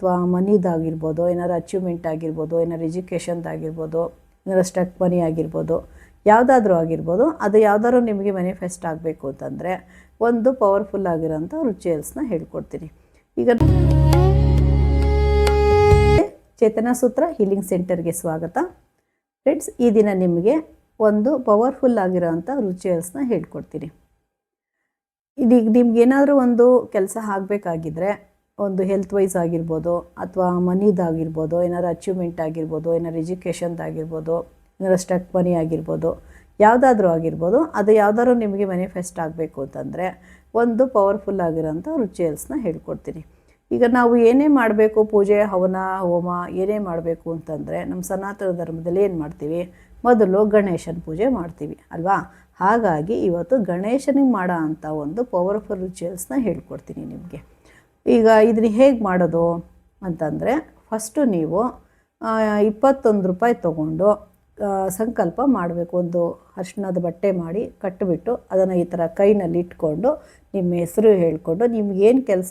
ಅಥವಾ ಮನಿದಾಗಿರ್ಬೋದು, ಏನಾದ್ರು ಅಚೀವ್ಮೆಂಟ್ ಆಗಿರ್ಬೋದು, ಏನಾದ್ರು ಎಜುಕೇಷನ್ದಾಗಿರ್ಬೋದು, ಏನಾದ್ರು ಸ್ಟಕ್ ಮನಿ ಆಗಿರ್ಬೋದು, ಯಾವುದಾದ್ರೂ ಆಗಿರ್ಬೋದು. ಅದು ಯಾವುದಾದ್ರು ನಿಮಗೆ ಮ್ಯಾನಿಫೆಸ್ಟ್ ಆಗಬೇಕು ಅಂತಂದರೆ ಒಂದು ಪವರ್ಫುಲ್ ಆಗಿರೋಂಥ ರಿಚುವಲ್ಸ್ನ ಹೇಳ್ಕೊಡ್ತೀನಿ. ಈಗ ಚೇತನ ಸೂತ್ರ ಹೀಲಿಂಗ್ ಸೆಂಟರ್ಗೆ ಸ್ವಾಗತ ಫ್ರೆಂಡ್ಸ್. ಈ ದಿನ ನಿಮಗೆ ಒಂದು ಪವರ್ಫುಲ್ ಆಗಿರೋಂಥ ರಿಚುವಲ್ಸ್ನ ಹೇಳ್ಕೊಡ್ತೀನಿ. ಇದೀಗ ನಿಮ್ಗೇನಾದರೂ ಒಂದು ಕೆಲಸ ಆಗಬೇಕಾಗಿದ್ರೆ, ಒಂದು ಹೆಲ್ತ್ ವೈಸ್ ಆಗಿರ್ಬೋದು, ಅಥವಾ ಮನಿದಾಗಿರ್ಬೋದು, ಏನಾದ್ರು ಅಚೀವ್ಮೆಂಟ್ ಆಗಿರ್ಬೋದು, ಏನಾದ್ರು ಎಜುಕೇಷನ್ದಾಗಿರ್ಬೋದು, ಏನಾದ್ರು ಸ್ಟಕ್ ಮನಿ ಆಗಿರ್ಬೋದು, ಯಾವುದಾದ್ರೂ ಆಗಿರ್ಬೋದು. ಅದು ಯಾವುದಾದ್ರು ನಿಮಗೆ ಮ್ಯಾನಿಫೆಸ್ಟ್ ಆಗಬೇಕು ಅಂತಂದರೆ ಒಂದು ಪವರ್ಫುಲ್ ಆಗಿರೋಂಥ ರಿಚುವಲ್ಸ್ನ ಹೇಳ್ಕೊಡ್ತೀನಿ. ಈಗ ನಾವು ಏನೇ ಮಾಡಬೇಕು, ಪೂಜೆ, ಹವನ, ಹೋಮ ಏನೇ ಮಾಡಬೇಕು ಅಂತಂದರೆ ನಮ್ಮ ಸನಾತನ ಧರ್ಮದಲ್ಲಿ ಏನು ಮಾಡ್ತೀವಿ, ಮೊದಲು ಗಣೇಶನ ಪೂಜೆ ಮಾಡ್ತೀವಿ ಅಲ್ವಾ. ಹಾಗಾಗಿ ಇವತ್ತು ಗಣೇಶನಿಗೆ ಮಾಡೋ ಅಂಥ ಒಂದು ಪವರ್ಫುಲ್ ರಿಚುವಲ್ಸ್ನ ಹೇಳ್ಕೊಡ್ತೀನಿ ನಿಮಗೆ. ಈಗ ಇದನ್ನ ಹೇಗೆ ಮಾಡೋದು ಅಂತಂದರೆ, ಫಸ್ಟು ನೀವು 21 ರೂಪಾಯಿ ತೊಗೊಂಡು ಸಂಕಲ್ಪ ಮಾಡಬೇಕು. ಒಂದು ಅರಿಶಿಣದ ಬಟ್ಟೆ ಮಾಡಿ ಕಟ್ಟಿಬಿಟ್ಟು ಅದನ್ನು ಈ ಥರ ಕೈನಲ್ಲಿ ಇಟ್ಕೊಂಡು ನಿಮ್ಮ ಹೆಸರು ಹೇಳ್ಕೊಂಡು ನಿಮ್ಗೇನು ಕೆಲಸ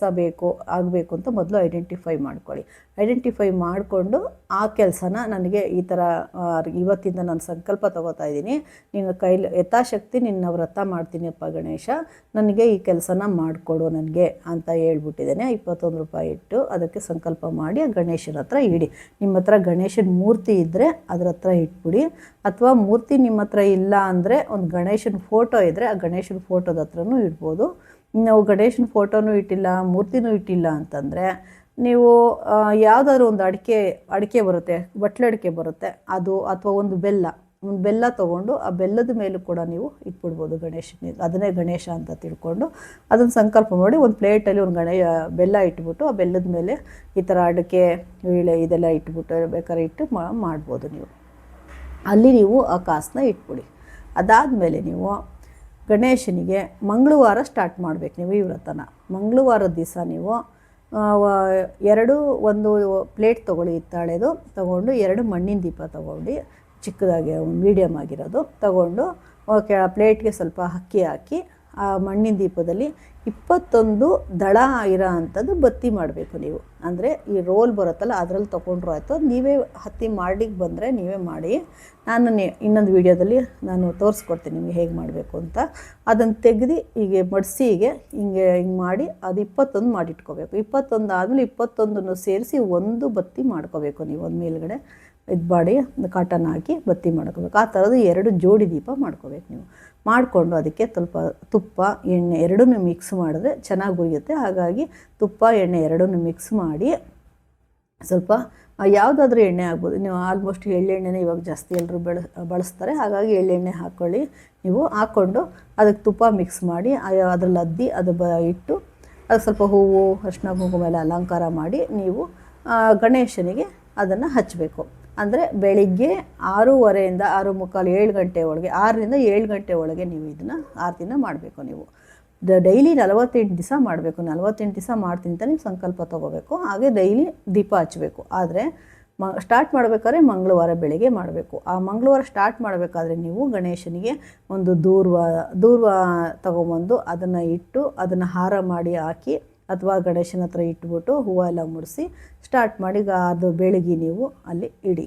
ಆಗಬೇಕು ಅಂತ ಮೊದಲು ಐಡೆಂಟಿಫೈ ಮಾಡ್ಕೊಳ್ಳಿ. ಐಡೆಂಟಿಫೈ ಮಾಡಿಕೊಂಡು ಆ ಕೆಲಸನ ನನಗೆ ಈ ಥರ ಇವತ್ತಿಂದ ನಾನು ಸಂಕಲ್ಪ ತೊಗೋತಾ ಇದ್ದೀನಿ, ನಿನ್ನ ಕೈಲಿ ಯಥಾಶಕ್ತಿ ನಿನ್ನ ವ್ರತ ಮಾಡ್ತೀನಿಯಪ್ಪ ಗಣೇಶ, ನನಗೆ ಈ ಕೆಲಸನ ಮಾಡಿಕೊಡು ನನಗೆ ಅಂತ ಹೇಳ್ಬಿಟ್ಟಿದ್ದೇನೆ. 21 ರೂಪಾಯಿ ಇಟ್ಟು ಅದಕ್ಕೆ ಸಂಕಲ್ಪ ಮಾಡಿ ಆ ಗಣೇಶನ ಹತ್ರ ಇಡಿ. ನಿಮ್ಮ ಹತ್ರ ಗಣೇಶನ ಮೂರ್ತಿ ಇದ್ದರೆ ಅದ್ರ ಹತ್ರ ಇಟ್ಬಿಡಿ. ಅಥವಾ ಮೂರ್ತಿ ನಿಮ್ಮ ಹತ್ರ ಇಲ್ಲ ಅಂದರೆ ಒಂದು ಗಣೇಶನ ಫೋಟೋ ಇದ್ದರೆ ಆ ಗಣೇಶನ ಫೋಟೋದ ಹತ್ರನೂ ಇಡ್ಬೋದು. ನಾವು ಗಣೇಶನ ಫೋಟೋನೂ ಇಟ್ಟಿಲ್ಲ, ಮೂರ್ತಿನೂ ಇಟ್ಟಿಲ್ಲ ಅಂತಂದರೆ ನೀವು ಯಾವುದಾದ್ರೂ ಒಂದು ಅಡಿಕೆ ಬರುತ್ತೆ, ಬಟ್ಲೆ ಅಡಿಕೆ ಬರುತ್ತೆ, ಅದು ಅಥವಾ ಒಂದು ಬೆಲ್ಲ ತೊಗೊಂಡು ಆ ಬೆಲ್ಲದ ಮೇಲೂ ಕೂಡ ನೀವು ಇಟ್ಬಿಡ್ಬೋದು ಗಣೇಶನಿಗೆ. ಅದನ್ನೇ ಗಣೇಶ ಅಂತ ತಿಳ್ಕೊಂಡು ಅದನ್ನು ಸಂಕಲ್ಪ ಮಾಡಿ ಒಂದು ಪ್ಲೇಟಲ್ಲಿ ಒಂದು ಬೆಲ್ಲ ಇಟ್ಬಿಟ್ಟು ಆ ಬೆಲ್ಲದ ಮೇಲೆ ಈ ಥರ ಅಡಿಕೆ, ವೀಳೆ ಇದೆಲ್ಲ ಇಟ್ಬಿಟ್ಟು ಬೇಕಾದ್ರೆ ಇಟ್ಟು ಮಾಡ್ಬೋದು ನೀವು. ಅಲ್ಲಿ ನೀವು ಆ ಕಾಸನ್ನ ಇಟ್ಬಿಡಿ. ಅದಾದಮೇಲೆ ನೀವು ಗಣೇಶನಿಗೆ ಮಂಗಳವಾರ ಸ್ಟಾರ್ಟ್ ಮಾಡಬೇಕು ನೀವು ಈ ವ್ರತನ. ಮಂಗಳವಾರದ ದಿವಸ ನೀವು ಒಂದು ಪ್ಲೇಟ್ ತೊಗೊಳ್ಳಿ, ಹಿತ್ತಾಳೆದು ತೊಗೊಂಡು 2 ಮಣ್ಣಿನ ದೀಪ ತೊಗೊಂಡು ಚಿಕ್ಕದಾಗಿ ಮೀಡಿಯಮ್ ಆಗಿರೋದು ತೊಗೊಂಡು ಪ್ಲೇಟ್ಗೆ ಸ್ವಲ್ಪ ಅಕ್ಕಿ ಹಾಕಿ ಆ ಮಣ್ಣಿನ ದೀಪದಲ್ಲಿ 21 ದಳ ಇರೋ ಅಂಥದ್ದು ಬತ್ತಿ ಮಾಡಬೇಕು ನೀವು. ಅಂದರೆ ಈ ರೋಲ್ ಬರುತ್ತಲ್ಲ ಅದರಲ್ಲಿ ತೊಗೊಂಡ್ರು ಆಯಿತು. ನೀವೇ ಹತ್ತಿ ಮಾಡಲಿಕ್ಕೆ ಬಂದರೆ ನೀವೇ ಮಾಡಿ. ನಾನು ಇನ್ನೊಂದು ವೀಡಿಯೋದಲ್ಲಿ ನಾನು ತೋರಿಸ್ಕೊಡ್ತೀನಿ ನಿಮಗೆ ಹೇಗೆ ಮಾಡಬೇಕು ಅಂತ. ಅದನ್ನು ತೆಗೆದು ಹೀಗೆ ಮಡಿಸಿ ಹಿಂಗೆ ಮಾಡಿ ಅದು 21 ಮಾಡಿಟ್ಕೋಬೇಕು. 21 ಆದಮೇಲೆ 21 ಸೇರಿಸಿ ಒಂದು ಬತ್ತಿ ಮಾಡ್ಕೋಬೇಕು ನೀವು. ಒಂದು ಮೇಲ್ಗಡೆ ಇದು ಮಾಡಿ ಕಾಟನ್ ಹಾಕಿ ಬತ್ತಿ ಮಾಡ್ಕೋಬೇಕು. ಆ ಥರದ್ದು 2 ಜೋಡಿ ದೀಪ ಮಾಡ್ಕೋಬೇಕು ನೀವು. ಮಾಡಿಕೊಂಡು ಅದಕ್ಕೆ ಸ್ವಲ್ಪ ತುಪ್ಪ, ಎಣ್ಣೆ ಎರಡನ್ನೂ ಮಿಕ್ಸ್ ಮಾಡಿದ್ರೆ ಚೆನ್ನಾಗಿ ಉರಿಯುತ್ತೆ. ಹಾಗಾಗಿ ತುಪ್ಪ, ಎಣ್ಣೆ ಎರಡನ್ನೂ ಮಿಕ್ಸ್ ಮಾಡಿ ಸ್ವಲ್ಪ ಯಾವುದಾದ್ರೂ ಎಣ್ಣೆ ಆಗ್ಬೋದು. ನೀವು ಆಲ್ಮೋಸ್ಟ್ ಎಳ್ಳೆಣ್ಣೆನೇ ಇವಾಗ ಜಾಸ್ತಿ ಎಲ್ಲರೂ ಬಳಸ್ತಾರೆ. ಹಾಗಾಗಿ ಎಳ್ಳೆಣ್ಣೆ ಹಾಕ್ಕೊಳ್ಳಿ. ನೀವು ಹಾಕ್ಕೊಂಡು ಅದಕ್ಕೆ ತುಪ್ಪ ಮಿಕ್ಸ್ ಮಾಡಿ ಅದರಲ್ಲಿ ಅದ್ದಿ ಅದು ಇಟ್ಟು ಅದಕ್ಕೆ ಸ್ವಲ್ಪ ಹೂವು, ಅರಿಶಿಣ, ಕುಂಕುಮ ಎಲ್ಲ ಅಲಂಕಾರ ಮಾಡಿ ನೀವು ಗಣೇಶನಿಗೆ ಅದನ್ನು ಹಚ್ಚಬೇಕು. ಅಂದರೆ ಬೆಳಿಗ್ಗೆ 6:30ಇಂದ 6:45, 7 ಗಂಟೆ ಒಳಗೆ, 6ರಿಂದ 7 ಗಂಟೆ ಒಳಗೆ ನೀವು ಇದನ್ನು ಆರತಿನ ಮಾಡಬೇಕು. ನೀವು ಡೈಲಿ 48 ದಿವಸ ಮಾಡಬೇಕು. 48 ದಿವಸ ಮಾಡ್ತೀನಿ ಅಂತ ನೀವು ಸಂಕಲ್ಪ ತೊಗೋಬೇಕು. ಹಾಗೆ ಡೈಲಿ ದೀಪ ಹಚ್ಚಬೇಕು. ಆದರೆ ಸ್ಟಾರ್ಟ್ ಮಾಡಬೇಕಾದ್ರೆ ಮಂಗಳವಾರ ಬೆಳಿಗ್ಗೆ ಮಾಡಬೇಕು. ಆ ಮಂಗಳವಾರ ಸ್ಟಾರ್ಟ್ ಮಾಡಬೇಕಾದ್ರೆ ನೀವು ಗಣೇಶನಿಗೆ ಒಂದು ದೂರ್ವ ತೊಗೊಂಬಂದು ಅದನ್ನು ಇಟ್ಟು ಅದನ್ನು ಹಾರ ಮಾಡಿ ಹಾಕಿ ಅಥವಾ ಗಣೇಶನ ಹತ್ರ ಇಟ್ಬಿಟ್ಟು ಹೂವು ಎಲ್ಲ ಮುಡಿಸಿ ಸ್ಟಾರ್ಟ್ ಮಾಡಿ ಅದು ಬೆಳಗ್ಗೆ ನೀವು ಅಲ್ಲಿ ಇಡಿ.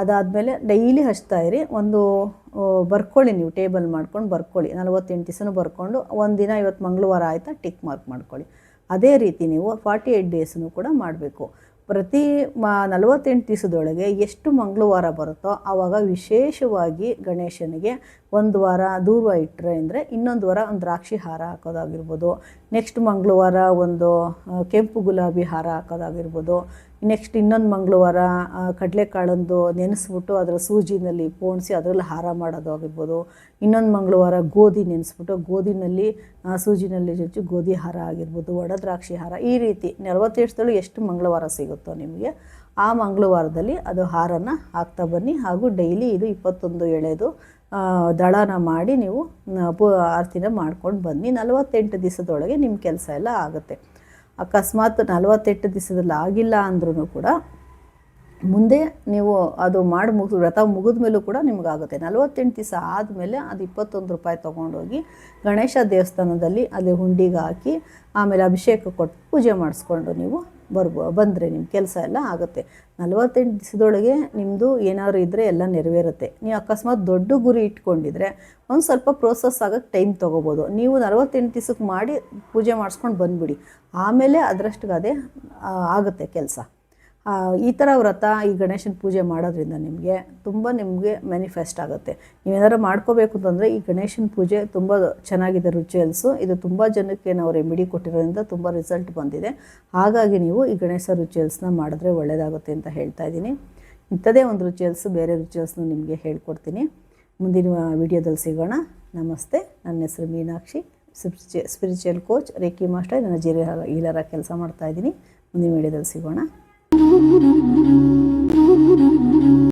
ಅದಾದಮೇಲೆ ಡೈಲಿ ಹಚ್ತಾಯಿರಿ. ಒಂದು ಬರ್ಕೊಳ್ಳಿ, ನೀವು ಟೇಬಲ್ ಮಾಡ್ಕೊಂಡು ಬರ್ಕೊಳ್ಳಿ. 48 ದಿವಸನೂ ಬರ್ಕೊಂಡು ಒಂದಿನ ಇವತ್ತು ಮಂಗಳವಾರ ಆಯಿತಾ ಟಿಕ್ ಮಾರ್ಕ್ ಮಾಡ್ಕೊಳ್ಳಿ. ಅದೇ ರೀತಿ ನೀವು 48 ಡೇಸನ್ನು ಕೂಡ ಮಾಡಬೇಕು. ಪ್ರತಿ 48 ದಿವಸದೊಳಗೆ ಎಷ್ಟು ಮಂಗಳವಾರ ಬರುತ್ತೋ ಆವಾಗ ವಿಶೇಷವಾಗಿ ಗಣೇಶನಿಗೆ ಒಂದು ವಾರ ದೂರ್ವ ಇಟ್ಟರೆ ಅಂದರೆ ಇನ್ನೊಂದು ವಾರ ಒಂದು ದ್ರಾಕ್ಷಿ ಹಾರ ಹಾಕೋದಾಗಿರ್ಬೋದು. ನೆಕ್ಸ್ಟ್ ಮಂಗಳವಾರ ಒಂದು ಕೆಂಪು ಗುಲಾಬಿ ಹಾರ ಹಾಕೋದಾಗಿರ್ಬೋದು. ನೆಕ್ಸ್ಟ್ ಇನ್ನೊಂದು ಮಂಗಳವಾರ ಕಡಲೆಕಾಳಂದು ನೆನೆಸ್ಬಿಟ್ಟು ಅದರ ಸೂಜಿನಲ್ಲಿ ಪೋಣಿಸಿ ಅದರಲ್ಲಿ ಹಾರ ಮಾಡೋದು ಆಗಿರ್ಬೋದು. ಇನ್ನೊಂದು ಮಂಗಳವಾರ ಗೋಧಿ ನೆನೆಸ್ಬಿಟ್ಟು ಗೋಧಿನಲ್ಲಿ ಸೂಜಿನಲ್ಲಿ ಜೊತೆ ಗೋಧಿ ಹಾರ ಆಗಿರ್ಬೋದು, ಒಣದ್ರಾಕ್ಷಿ ಹಾರ. ಈ ರೀತಿ 48 ದಿವಸದೊಳಗೆ ಎಷ್ಟು ಮಂಗಳವಾರ ಸಿಗುತ್ತೋ ನಿಮಗೆ ಆ ಮಂಗಳವಾರದಲ್ಲಿ ಅದು ಹಾರನ ಹಾಕ್ತಾ ಬನ್ನಿ. ಹಾಗೂ ಡೈಲಿ ಇದು 21 ಎಳೆದು ದಳನ ಮಾಡಿ ನೀವು ಆರತಿನ ಮಾಡ್ಕೊಂಡು ಬನ್ನಿ. 48 ದಿವಸದೊಳಗೆ ನಿಮ್ಮ ಕೆಲಸ ಎಲ್ಲ ಆಗುತ್ತೆ. ಅಕಸ್ಮಾತ್ 48 ದಿವಸದಲ್ಲಿ ಆಗಿಲ್ಲ ಅಂದ್ರೂ ಕೂಡ ಮುಂದೆ ನೀವು ಅದು ವ್ರತ ಮುಗಿದ ಮೇಲೂ ಕೂಡ ನಿಮಗಾಗುತ್ತೆ. 48 ದಿವಸ ಆದಮೇಲೆ ಅದು 21 ರೂಪಾಯಿ ತೊಗೊಂಡೋಗಿ ಗಣೇಶ ದೇವಸ್ಥಾನದಲ್ಲಿ ಅಲ್ಲಿ ಹುಂಡಿಗೆ ಹಾಕಿ ಆಮೇಲೆ ಅಭಿಷೇಕ ಕೊಟ್ಟು ಪೂಜೆ ಮಾಡಿಸ್ಕೊಂಡು ನೀವು ಬಂದರೆ ನಿಮ್ಮ ಕೆಲಸ ಎಲ್ಲ ಆಗುತ್ತೆ. 48 ದಿವಸದೊಳಗೆ ನಿಮ್ಮದು ಏನಾದ್ರು ಇದ್ದರೆ ಎಲ್ಲ ನೆರವೇರುತ್ತೆ. ನೀವು ಅಕಸ್ಮಾತ್ ದೊಡ್ಡ ಗುರಿ ಇಟ್ಕೊಂಡಿದ್ರೆ ಒಂದು ಸ್ವಲ್ಪ ಪ್ರೋಸೆಸ್ ಆಗೋಕ್ಕೆ ಟೈಮ್ ತೊಗೋಬೋದು. ನೀವು 48 ದಿವಸಕ್ಕೆ ಮಾಡಿ ಪೂಜೆ ಮಾಡಿಸ್ಕೊಂಡು ಬಂದುಬಿಡಿ, ಆಮೇಲೆ ಅದರಷ್ಟಿಗೆ ಅದೇ ಆಗುತ್ತೆ ಕೆಲಸ. ಈ ಥರ ವ್ರತ, ಈ ಗಣೇಶನ ಪೂಜೆ ಮಾಡೋದ್ರಿಂದ ನಿಮಗೆ ಮ್ಯಾನಿಫೆಸ್ಟ್ ಆಗುತ್ತೆ. ನೀವೇನಾದ್ರು ಮಾಡ್ಕೋಬೇಕು ಅಂತಂದರೆ ಈ ಗಣೇಶನ ಪೂಜೆ ತುಂಬ ಚೆನ್ನಾಗಿದೆ ರಿಚುವಲ್ಸು. ಇದು ತುಂಬ ಜನಕ್ಕೆ ನಾವು ರೆಮಿಡಿ ಕೊಟ್ಟಿರೋದ್ರಿಂದ ತುಂಬ ರಿಸಲ್ಟ್ ಬಂದಿದೆ. ಹಾಗಾಗಿ ನೀವು ಈ ಗಣೇಶ ರಿಚುವಲ್ಸ್ನ ಮಾಡಿದ್ರೆ ಒಳ್ಳೆಯದಾಗುತ್ತೆ ಅಂತ ಹೇಳ್ತಾ ಇದ್ದೀನಿ. ಇಂಥದೇ ಒಂದು ಬೇರೆ ರಿಚುವಲ್ಸ್ನ ನಿಮಗೆ ಹೇಳ್ಕೊಡ್ತೀನಿ. ಮುಂದಿನ ವಿಡಿಯೋದಲ್ಲಿ ಸಿಗೋಣ. ನಮಸ್ತೆ. ನನ್ನ ಹೆಸರು Meenakshi, spiritual coach, reiki master, energy healer ಕೆಲಸ ಮಾಡ್ತಾಯಿದ್ದೀನಿ. ಮುಂದಿನ ವಿಡಿಯೋದಲ್ಲಿ ಸಿಗೋಣ.